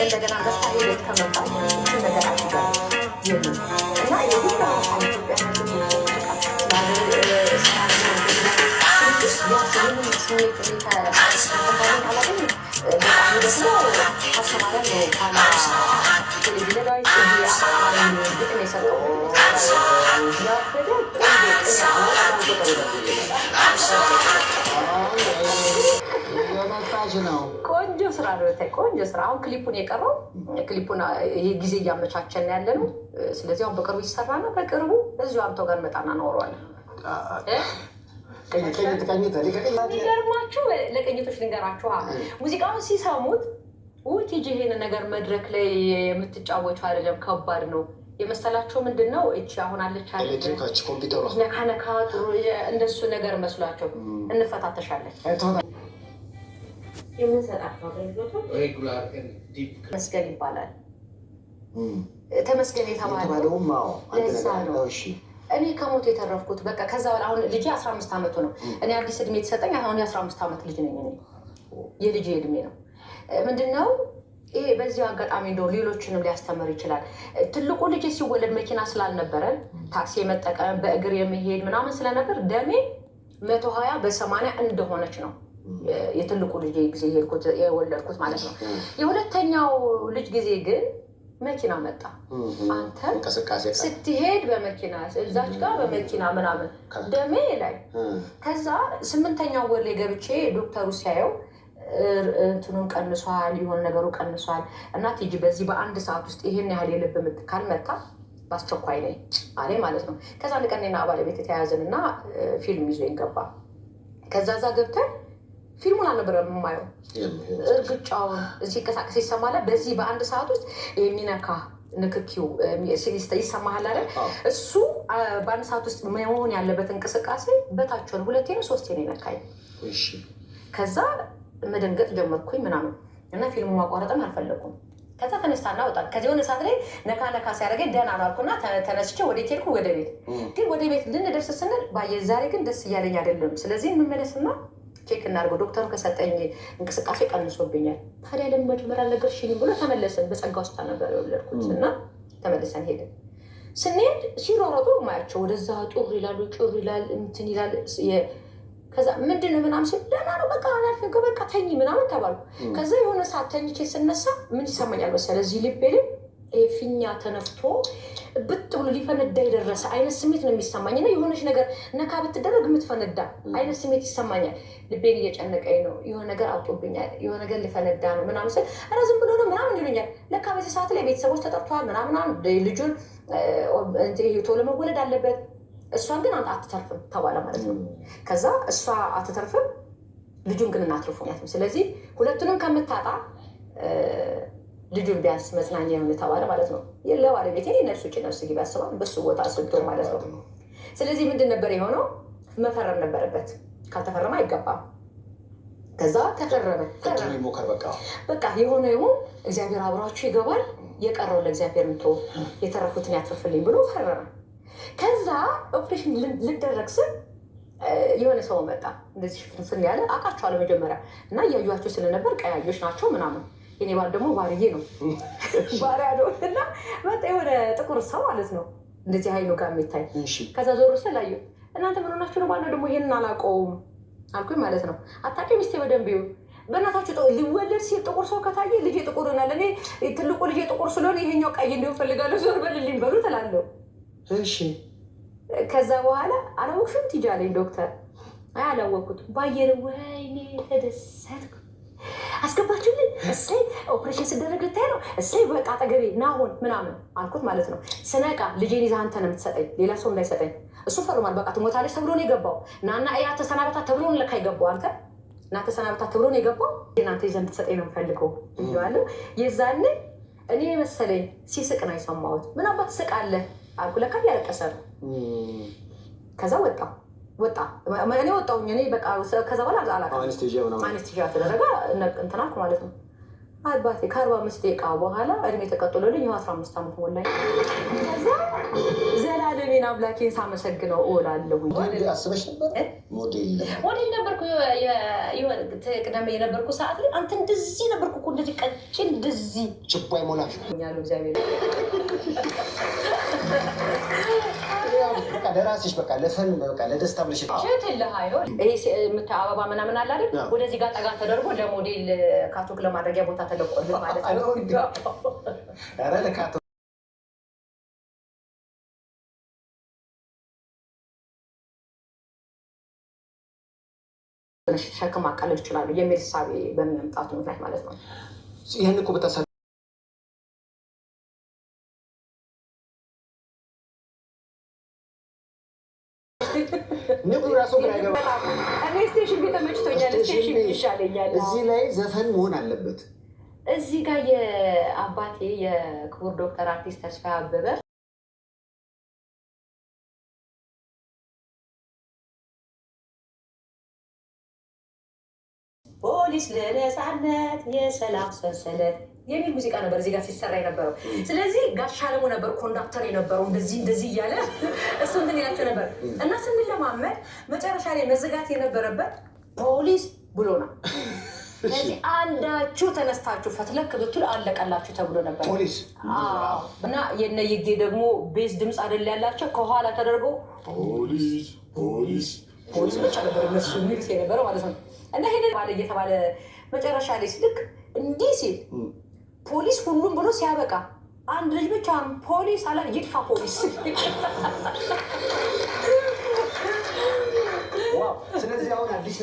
እንደገና በስታ ሄደት ከመምጣት እሱ ነገር አድርጋለች የለም እና የሁላ ኢትዮጵያ ስሜት አላገኝ በጣም ደግሞ አስተማሪያ ነው ቴሌቪዥናዊ ግጥም የሰጠው ቆንጆ ስራ ነው። ቆንጆ ስራ። አሁን ክሊፑን የቀረው ክሊፑን ይሄ ጊዜ እያመቻቸን ያለ ነው። ስለዚህ አሁን በቅርቡ ይሰራ ነው። በቅርቡ እዚሁ አንተው ጋር መጣና እናወራዋለን። የሚገርማችሁ ለቅኝቶች ልንገራችሁ። ሙዚቃውን ሲሰሙት ቲጂ ይሄን ነገር መድረክ ላይ የምትጫወቹ አይደለም ከባድ ነው የመሰላቸው። ምንድን ነው እቺ አሁን አለች ነካ ነካ ጥሩ እንደሱ ነገር መስሏቸው እንፈታተሻለን። የምንሰጣቸው ተመስገን ይባላል። ተመስገን የተባለው ለዛ ነው እኔ ከሞት የተረፍኩት። በቃ ከዛ በኋላ አሁን ልጄ 15 ዓመቱ ነው። እኔ አዲስ እድሜ የተሰጠኝ አሁን የ15 ዓመት ልጅ ነኝ። የልጄ እድሜ ነው። ምንድነው ይሄ በዚህ አጋጣሚ እንደው ሌሎችንም ሊያስተምር ይችላል። ትልቁ ልጅ ሲወለድ መኪና ስላልነበረን ታክሲ የመጠቀም በእግር የሚሄድ ምናምን ስለነበር ደሜ 120 በ80 እንደሆነች ነው የትልቁ ልጅ ጊዜ የወለድኩት ማለት ነው። የሁለተኛው ልጅ ጊዜ ግን መኪና መጣ። አንተ ስትሄድ በመኪና እዛች ጋር በመኪና ምናምን ደሜ ላይ ከዛ 8ኛው ወር ላይ ገብቼ ዶክተሩ ሲያየው እንትኑን ቀንሷል፣ የሆነ ነገሩ ቀንሷል እና ቲጂ በዚህ በአንድ ሰዓት ውስጥ ይሄን ያህል የልብ ምት ካልመታ በአስቸኳይ ነኝ አለ ማለት ነው። ከዛ ንቀኔና ባለቤት የተያያዝን እና ፊልም ይዞ ይገባ። ከዛ ዛ ገብተን ፊልሙን አልነበረም የማየው እርግጫውን ሲንቀሳቀስ ይሰማል። በዚህ በአንድ ሰዓት ውስጥ የሚነካ ንክኪው ይሰማሃል አይደል? እሱ በአንድ ሰዓት ውስጥ መሆን ያለበት እንቅስቃሴ በታቸውን 2 ነው 3 ነው ይነካኝ። ከዛ መደንገጥ ጀመርኩኝ ምናምን እና ፊልሙ ማቋረጥም አልፈለኩም። ከዛ ተነስታና ወጣ። ከዚህ የሆነ ሰዓት ላይ ነካ ነካ ሲያደርገኝ ደህና አልኩና ተነስቼ ወደ ሄድኩ። ወደ ቤት ግን ወደ ቤት ልንደርስ ስንል ባየ ዛሬ ግን ደስ እያለኝ አይደለም። ስለዚህ እንመለስና ቼክ እናድርገው። ዶክተሩ ከሰጠኝ እንቅስቃሴ ቀንሶብኛል። ታዲያ ለምን መጀመሪያ አልነገርሽኝም ብሎ ተመለስን። በጸጋ ውስጥ ነበር የወለድኩት እና ተመልሰን ሄድን። ስንሄድ ሲሮሮጡ ማያቸው ወደዛ ጩር ይላሉ፣ ጩር ይላል፣ እንትን ይላል። ከዛ ምንድን ነው ምናምን ሲል ደህና ነው በቃ አላልፈ በቃ ተኝ ምናምን ተባልኩ። ከዛ የሆነ ሰዓት ተኝቼ ስነሳ ምን ይሰማኛል መሰለህ? እዚህ ልቤ ላይ ፊኛ ተነፍቶ ብጥ ብሎ ሊፈነዳ የደረሰ አይነት ስሜት ነው የሚሰማኝ እና የሆነች ነገር ነካ ብትደረግ የምትፈነዳ አይነት ስሜት ይሰማኛል። ልቤን እየጨነቀኝ ነው። የሆነ ነገር አውጦብኛል፣ የሆነ ነገር ሊፈነዳ ነው ምናምን ስል ኧረ ዝም ብሎ ነው ምናምን ይሉኛል። ለካ በዚህ ሰዓት ላይ ቤተሰቦች ተጠርተዋል ምናምን ልጁን ቶሎ መወለድ አለበት። እሷን ግን አትተርፍም ተባለ ማለት ነው። ከዛ እሷ አትተርፍም፣ ልጁን ግን እናትርፉ። ስለዚህ ሁለቱንም ከምታጣ ልጁን ቢያንስ መጽናኛ የሆነ ተባለ ማለት ነው። ለባለቤቴ ነፍስ ውጭ ነፍስ ግቢ ያስባል በሱ ቦታ ስልቶ ማለት ነው። ስለዚህ ምንድን ነበር የሆነው? መፈረም ነበረበት። ካልተፈረመ አይገባም። ከዛ ተፈረመ። በቃ የሆነ ይሁን እግዚአብሔር አብሯችሁ ይገባል፣ የቀረው ለእግዚአብሔር እንቶ የተረፉትን ያትርፍልኝ ብሎ ፈረመ። ከዛ ኦፕሬሽን ልደረግ ስል የሆነ ሰው መጣ። እንደዚህ ሽፍንፍን ያለ አውቃቸዋለሁ መጀመሪያ እና እያዩቸው ስለነበር ቀያዮች ናቸው ምናምን። የኔ ባል ደግሞ ባርዬ ነው ባሪያ ነው እና መጣ የሆነ ጥቁር ሰው ማለት ነው እንደዚህ ሀይሉ ጋር የሚታይ። ከዛ ዞር ስል አየሁ። እናንተ ምን ሆናችሁ ነው? ባለው ደግሞ ይሄንን አላውቀውም አልኩኝ ማለት ነው። አታውቂው ሚስቴ በደንብ ይሁን በእናታችሁ ሊወለድ ሲል ጥቁር ሰው ከታየ ልጄ ጥቁር ይሆናል። እኔ ትልቁ ልጄ ጥቁር ስለሆነ ይሄኛው ቀይ እንዲሆን ፈልጋለሁ። ዞር በልልኝ በሉ ትላለሁ። እሺ ከዛ በኋላ አላወቅሽም ቲጂ አለኝ ዶክተር። አይ አላወቅኩትም። ባየር ወይኔ ተደሰትኩ። አስገባችሁልኝ እሰይ፣ ኦፕሬሽን ስደረግ ልታይ ነው እሰይ፣ በቃ አጠገቤ ናሆን ምናምን አልኩት ማለት ነው። ስነቃ ልጄን ይዘህ አንተ ነው የምትሰጠኝ፣ ሌላ ሰው እንዳይሰጠኝ። እሱ ፈርሟል። በቃ ትሞታለች ተብሎ ነው የገባው። ናና ያ ተሰናበታት ተብሎ ነው ለካ የገባው። አንተ እና ተሰናበታት ተብሎ ነው የገባው። እናንተ ይዘህ እንድትሰጠኝ ነው የምፈልገው ብዬዋለሁ። የዛኔ እኔ መሰለኝ ሲስቅ ነው የሰማሁት። ምን አባት ትስቃለህ አልኩ። ለካ እያለቀሰ ነው። ከዛ ወጣ እኔ ወጣሁኝ። እኔ በቃ ከዛ በኋላ አላውቅም። አንስቴዥያ ተደረገ እንትን አልኩ ማለት ነው። አባቴ ከ45 ደቂቃ በኋላ እድሜ ተቀጥሎልኝ 15 ዓመት ሞላኝ። ከዛ ዘላለሜን አምላኬን ሳመሰግነው እውላለሁ። አስበሽ ነበር? ሞዴል ነበርኩ። ቅደም የነበርኩ ሰዓት ላይ አንተ እንደዚህ ነበርኩ እኮ እንደዚህ ቀጭን እንደዚህ ችቦ አይሞላሽ ያለው እግዚአብሔር በቃ ለራስሽ በቃ ለፈን በቃ ለደስታ ብለሽ ሸትልህ አይሆን ይሄ አበባ ምናምን አለ አይደል? ወደዚህ ጋር ጠጋ ተደርጎ ለሞዴል ካቶክ ለማድረጊያ ቦታ ተለቆልህ ማለት ነው። ኧረ ለካቶ ሸክም ማቃለል ይችላሉ የሚል እሳቤ በሚመምጣቱ ምክንያት ማለት ነው። ይህን እኮ በታሳ ንጉ ራሱ ጋር እኔ ስቴሽን ቤት ተመችቶኛል። ስቴሽን ይሻለኛል። እዚህ ላይ ዘፈን መሆን አለበት። እዚህ ጋር የአባቴ የክቡር ዶክተር አርቲስት ተስፋዬ አበበ ፖሊስ ለነፃነት የሰላም ሰንሰለት የሚል ሙዚቃ ነበር እዚህ ጋር ሲሰራ የነበረው። ስለዚህ ጋሽ አለሙ ነበር ኮንዳክተር የነበረው እንደዚህ እያለ እሱ እንትን ይላቸው ነበር እና ስንለማመድ መጨረሻ ላይ መዘጋት የነበረበት ፖሊስ ብሎ ነው። ስለዚህ አንዳችሁ ተነስታችሁ ፈትለክ ብትል አለቀላችሁ ተብሎ ነበር ፖሊስ እና የነይጌ ደግሞ ቤዝ ድምፅ አይደል ያላቸው ከኋላ ተደርጎ ፖሊስ ብቻ ነበር እነሱ የሚሉት የነበረው ማለት ነው። እና ይሄንን ባለ እየተባለ መጨረሻ ላይ ስልክ እንዲህ ሲል ፖሊስ ሁሉም ብሎ ሲያበቃ አንድ ልጅ ብቻ ፖሊስ አለ። ይጥፋ ፖሊስ። ስለዚህ አሁን አዲስ